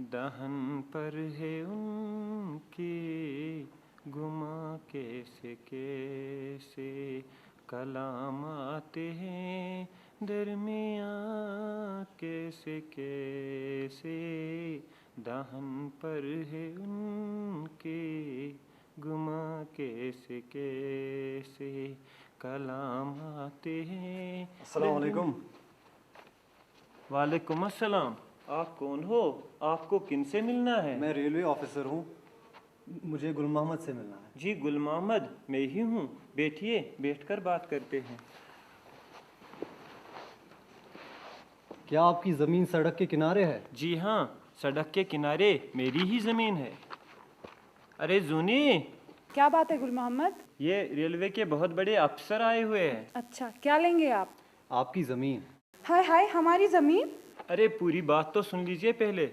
दहन पर है उनकी गुमा कैसे कैसे कलाम आते हैं दरमिया कैसे कैसे दहन पर है उनके गुमा कैसे कैसे कलाम आते हैं। अस्सलाम वालेकुम। वालेकुम अस्सलाम। आप कौन हो? आपको किन से मिलना है? मैं रेलवे ऑफिसर हूँ, मुझे गुल मोहम्मद से मिलना है। जी गुल मोहम्मद मैं ही हूँ, बैठिए, बैठकर बात करते हैं। क्या आपकी ज़मीन सड़क के किनारे है? जी हाँ, सड़क के किनारे मेरी ही ज़मीन है। अरे जूनी, क्या बात है गुल मोहम्मद? ये रेलवे के बहुत बड़े अफसर आए हुए हैं। अच्छा, क्या लेंगे आप? आपकी ज़मीन। हाय हाय, हमारी जमीन? अरे पूरी बात तो सुन लीजिए पहले।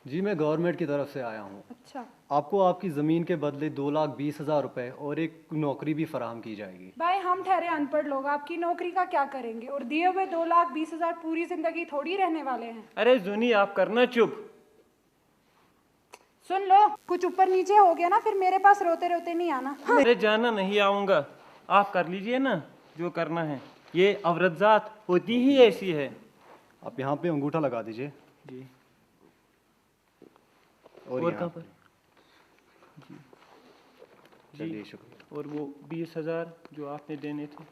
जी मैं गवर्नमेंट की तरफ से आया हूँ। अच्छा आपको आपकी ज़मीन के बदले 2,20,000 रुपये और एक नौकरी भी फराहम की जाएगी। भाई, हम ठहरे अनपढ़ लोग आपकी नौकरी का क्या करेंगे? और दिए हुए 2,20,000 पूरी जिंदगी थोड़ी रहने वाले हैं। अरे जूनी आप करना चुप। सुन लो, कुछ ऊपर नीचे हो गया ना फिर मेरे पास रोते रोते नहीं आना। अरे जाना नहीं आऊँगा, आप कर लीजिए ना जो करना है। ये औरत जात होती ही ऐसी है। आप यहाँ पे अंगूठा लगा दीजिए। जी और और यहाँ कहाँ पर? जी चलिए, शुक्रिया। और वो 20,000 जो आपने देने थे।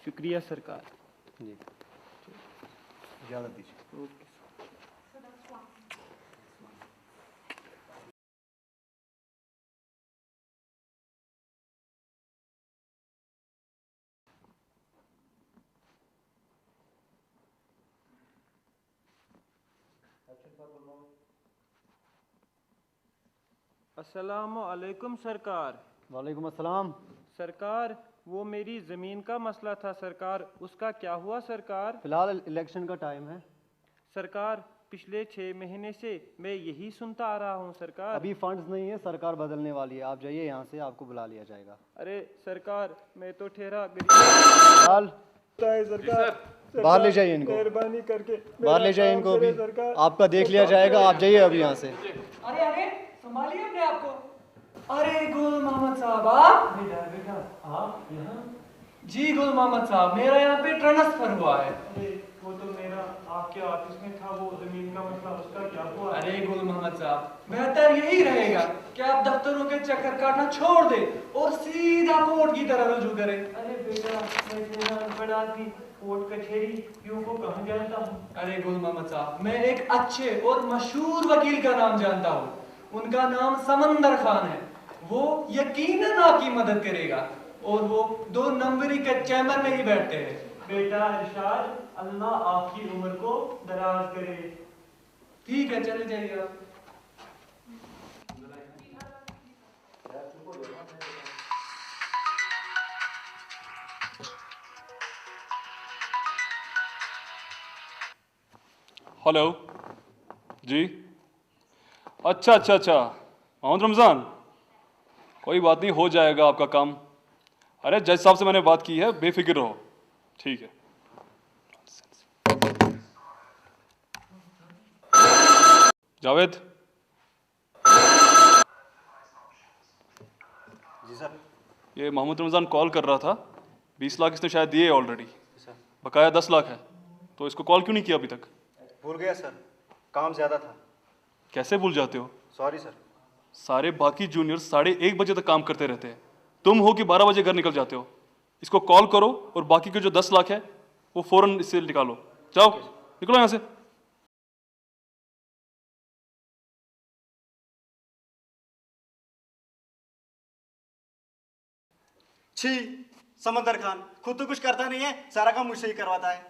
शुक्रिया सरकार। जी इजाज़त दीजिए। ओके। अस्सलामु अलैकुम सरकार। वालेकुम अस्सलाम। सरकार वो मेरी ज़मीन का मसला था सरकार, उसका क्या हुआ सरकार? फ़िलहाल इलेक्शन का टाइम है, सरकार पिछले 6 महीने से मैं यही सुनता आ रहा हूँ सरकार। अभी फंड्स नहीं है, सरकार बदलने वाली है। आप जाइए यहाँ से, आपको बुला लिया जाएगा। अरे सरकार मैं तो ठहरा फिलहाल सरकार, बाहर ले जाइए इनको, मेहरबानी करके बाहर ले जाइए इनको। अभी आपका देख लिया जाएगा, आप जाइए अभी यहाँ से। अरे अरे, संभालिए अपने आप को। अरे गुल मोहम्मद साहब, आप? बेटा आप यहाँ? जी गुल मोहम्मद साहब, मेरा यहाँ पे ट्रांसफर हुआ है। अरे वो तो मेरा आपके ऑफिस में था, वो जमीन का मसला, उसका क्या हुआ? अरे गुल मोहम्मद साहब, बेहतर यही रहेगा कि आप दफ्तरों के चक्कर काटना छोड़ दें और सीधा कोर्ट की तरह रुजू करें। अरे बेटा मैं तेरा अनपढ़ आदमी, कोर्ट कचहरी यूं को कहाँ जानता हूँ? अरे गुल मोहम्मद साहब, मैं एक अच्छे और मशहूर वकील का नाम जानता हूँ। उनका नाम समंदर खान है। वो यकीनन आपकी मदद करेगा और वो 2 नंबरी के चैम्बर में ही बैठते हैं। बेटा इरशाद, अल्लाह आपकी उम्र को दराज करे। ठीक है, चले जाइए आप। हेलो जी। अच्छा अच्छा अच्छा, मोहम्मद रमज़ान, कोई बात नहीं, हो जाएगा आपका काम। अरे जज साहब से मैंने बात की है, बेफिक्र रहो। ठीक है। जावेद। जी सर। ये मोहम्मद रमज़ान कॉल कर रहा था, 20 लाख इसने शायद दिए ऑलरेडी, बकाया 10 लाख है। तो इसको कॉल क्यों नहीं किया अभी तक? भूल गया सर, काम ज़्यादा था। कैसे भूल जाते हो? Sorry sir. सारे बाकी जूनियर्स 1:30 बजे तक काम करते रहते हैं, तुम हो कि 12 बजे घर निकल जाते हो। इसको कॉल करो और बाकी के जो 10 लाख है वो फौरन इससे निकालो। जाओ निकलो यहाँ से। छी, समंदर खान खुद तो कुछ करता नहीं है, सारा काम मुझसे ही करवाता है।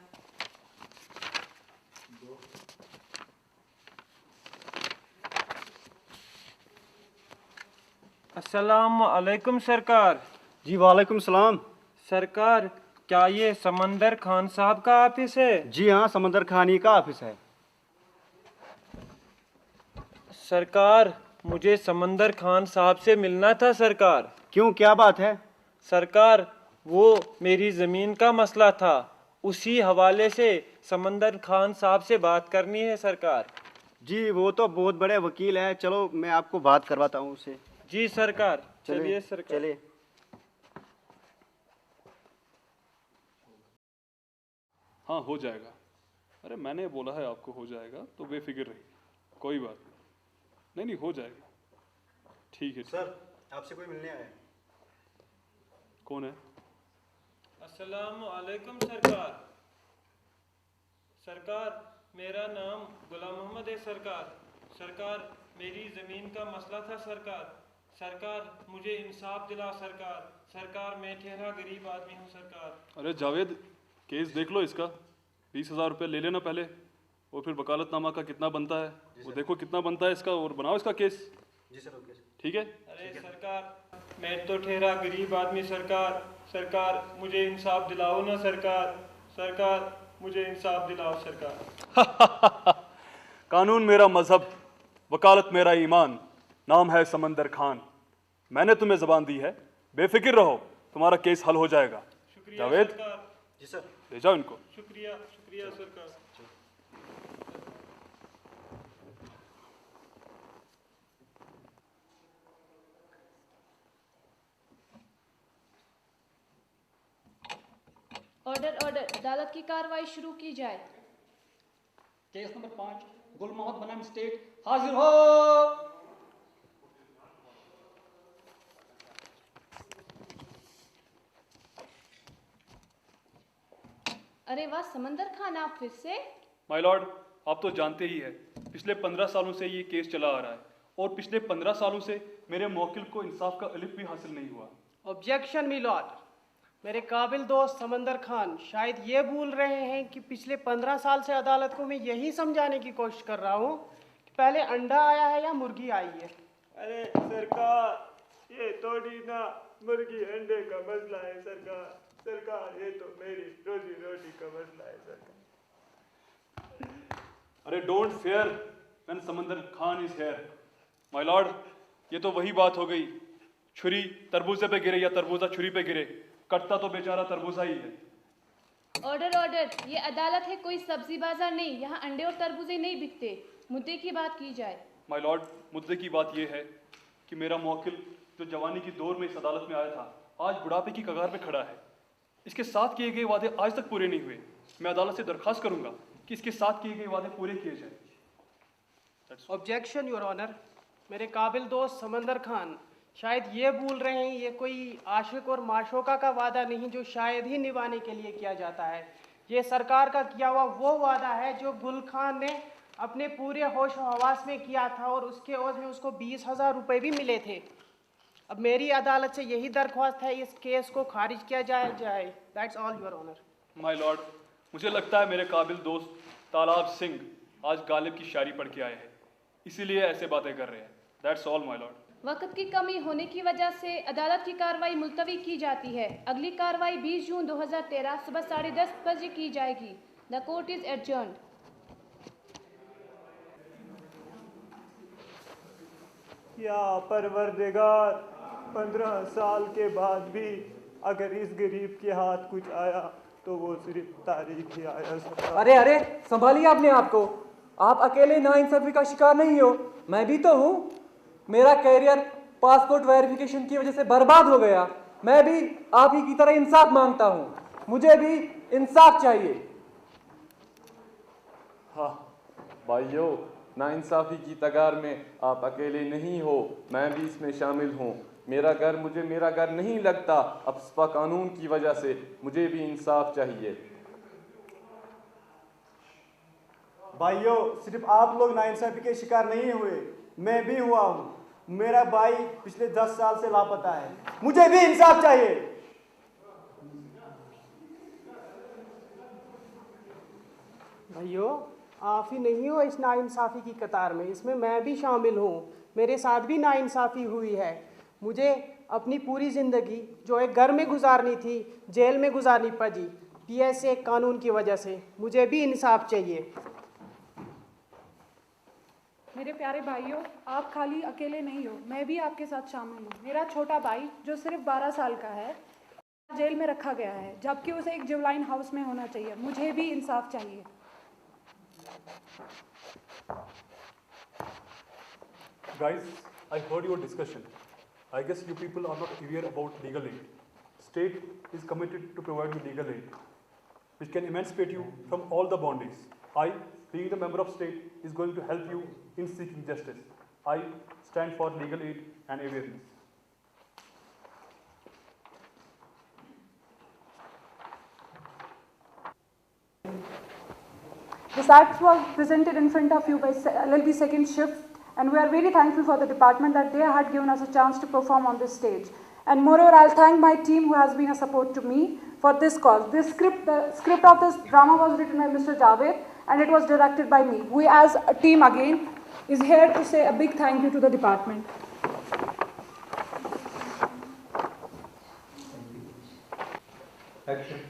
अस्सलाम अलैकुम सरकार। जी वालेकुम सलाम। सरकार क्या ये समंदर खान साहब का ऑफिस है? जी हाँ, समंदर खान ही का ऑफिस है। सरकार मुझे समंदर खान साहब से मिलना था सरकार। क्यों, क्या बात है? सरकार, वो मेरी ज़मीन का मसला था, उसी हवाले से समंदर खान साहब से बात करनी है सरकार। जी, वो तो बहुत बड़े वकील है, चलो मैं आपको बात करवाता हूँ उससे। जी सरकार, चलिए सरकार। चलिए। हाँ, हो जाएगा। अरे मैंने बोला है आपको हो जाएगा, तो बेफिक्र रहिए, कोई बात नहीं। नहीं, हो जाएगा। ठीक है। सर, आपसे कोई मिलने आया है। कौन है? अस्सलाम वालेकुम सरकार। सरकार, मेरा नाम गुलाम मोहम्मद है सरकार। सरकार, मेरी ज़मीन का मसला था सरकार। सरकार, मुझे इंसाफ दिला सरकार। सरकार, मैं ठहरा गरीब आदमी हूँ सरकार। अरे जावेद, केस देख लो इसका। 20,000 रुपये ले लेना पहले, और फिर वकालतनामा का कितना बनता है वो देखो कितना बनता है इसका, और बनाओ इसका केस। जी सर, ओके। ठीक है? अरे सरकार, मैं तो ठहरा गरीब आदमी सरकार। सरकार, मुझे इंसाफ दिलाओ ना सरकार। सरकार, मुझे इंसाफ दिलाओ सरकार। कानून मेरा मजहब, वकालत मेरा ईमान, नाम है समंदर खान। मैंने तुम्हें जबान दी है, बेफिक्र रहो, तुम्हारा केस हल हो जाएगा। शुक्रिया जावेद, सरकार। जी सर। ले जाओ इनको। शुक्रिया शुक्रिया सरकार। ऑर्डर ऑर्डर, अदालत की कार्रवाई शुरू की जाए। केस नंबर 5, गुल मोहम्मद बनाम स्टेट, हाजिर हो। अरे वाह समंदर खान, आप फिर से? माय लॉर्ड, आप तो जानते ही हैं, पिछले 15 सालों से ये केस चला आ रहा है, और पिछले 15 सालों से मेरे मौकिल को इंसाफ का अलिफ भी हासिल नहीं हुआ। Objection my Lord. मेरे काबिल दोस्त समंदर खान शायद ये भूल रहे हैं कि पिछले 15 साल से अदालत को मैं यही समझाने की कोशिश कर रहा हूँ कि पहले अंडा आया है या मुर्गी आई है। अरे सरकार, ये थोड़ी ना मुर्गी अंडे का मसला है सरकार। सरकार, ये तो मेरी रोजी रोटी का मसला है सरकार। अरे डोंट फेयर व्हेन समंदर Khan is here. My Lord, ये तो वही बात हो गई, छुरी तरबूजे पे गिरे या तरबूजा छुरी पे गिरे, कटता तो बेचारा तरबूजा ही है। ऑर्डर ऑर्डर, ये अदालत है, कोई सब्जी बाजार नहीं। यहाँ अंडे और तरबूजे नहीं बिकते। मुद्दे की बात की जाए। माय लॉर्ड, मुद्दे की बात यह है कि मेरा मौकिल जो जवानी की दौर में इस अदालत में आया था, आज बुढ़ापे की कगार पे खड़ा है। इसके साथ किए गए वादे आज तक पूरे नहीं हुए। मैं अदालत से दरखास्त करूंगा कि इसके साथ किए गए वादे पूरे किए जाएं। Objection your honour. मेरे काबिल दोस्त समंदर खान शायद ये भूल रहे हैं, ये कोई आशिक और माशोका का वादा नहीं जो शायद ही निभाने के लिए किया जाता है। ये सरकार का किया हुआ वो वादा है जो गुल खान ने अपने पूरे होश व हवास में किया था, और उसके एवज में उसको 20,000 रुपये भी मिले थे। अब मेरी अदालत से यही दरख्वास्त है, इस केस को खारिज किया जाए। That's all your honour. My lord, मुझे लगता है मेरे काबिल दोस्त तालाब सिंह आज गालिब की शायरी पढ़ के आए हैं, इसीलिए ऐसे बातें कर रहे हैं। That's all my Lord. वक्त की कमी होने की वजह से अदालत की कार्रवाई मुलतवी की जाती है। अगली कार्रवाई 20 जून 2013 सुबह 10:30 बजे की जाएगी। The court is adjourned. या परवरदिगार, 15 साल के बाद भी अगर इस गरीब के हाथ कुछ आया तो वो सिर्फ तारीख ही आया सरकार। अरे अरे, संभालिए अपने आप को। आप अकेले नाइंसाफी का शिकार नहीं हो, मैं भी तो हूँ। मेरा कैरियर पासपोर्ट वेरिफिकेशन की वजह से बर्बाद हो गया। मैं भी आप ही की तरह इंसाफ मांगता हूँ, मुझे भी इंसाफ चाहिए। हाँ भाइयों, नाइंसाफ़ी की तगार में आप अकेले नहीं हो, मैं भी इसमें शामिल हूँ। मुझे मेरा घर नहीं लगता, अब सपा कानून की वजह से मुझे भी इंसाफ चाहिए। भाइयों, सिर्फ आप लोग नाइंसाफी के शिकार नहीं हुए, मैं भी हुआ हूँ। मेरा भाई पिछले 10 साल से लापता है, मुझे भी इंसाफ चाहिए। भैया, आप ही नहीं हो इस नाइंसाफ़ी की कतार में, इसमें मैं भी शामिल हूँ। मेरे साथ भी नाइंसाफ़ी हुई है। मुझे अपनी पूरी ज़िंदगी जो एक घर में गुजारनी थी, जेल में गुजारनी पड़ी PSA कानून की वजह से। मुझे भी इंसाफ चाहिए। मेरे प्यारे भाइयों, आप खाली अकेले नहीं हो, मैं भी आपके साथ शामिल हूँ। मेरा छोटा भाई जो सिर्फ 12 साल का है, जेल में रखा गया है, जबकि उसे एक जुवलाइन हाउस में होना चाहिए। मुझे भी इंसाफ चाहिए। Guys, I heard your discussion. I guess you people are not aware about legal aid. State is committed to provide you legal aid, which can emancipate you from all the bondage. I, being the member of state, is going to help you in seeking justice. I stand for legal aid and awareness. This act was presented in front of you by LLB Second Shift, and we are very thankful for the department that they had given us a chance to perform on this stage. And moreover, I'll thank my team who has been a support to me for this cause. The script of this drama was written by Mr. Javed, and it was directed by me. We as a team again is here to say a big thank you to the department. Action.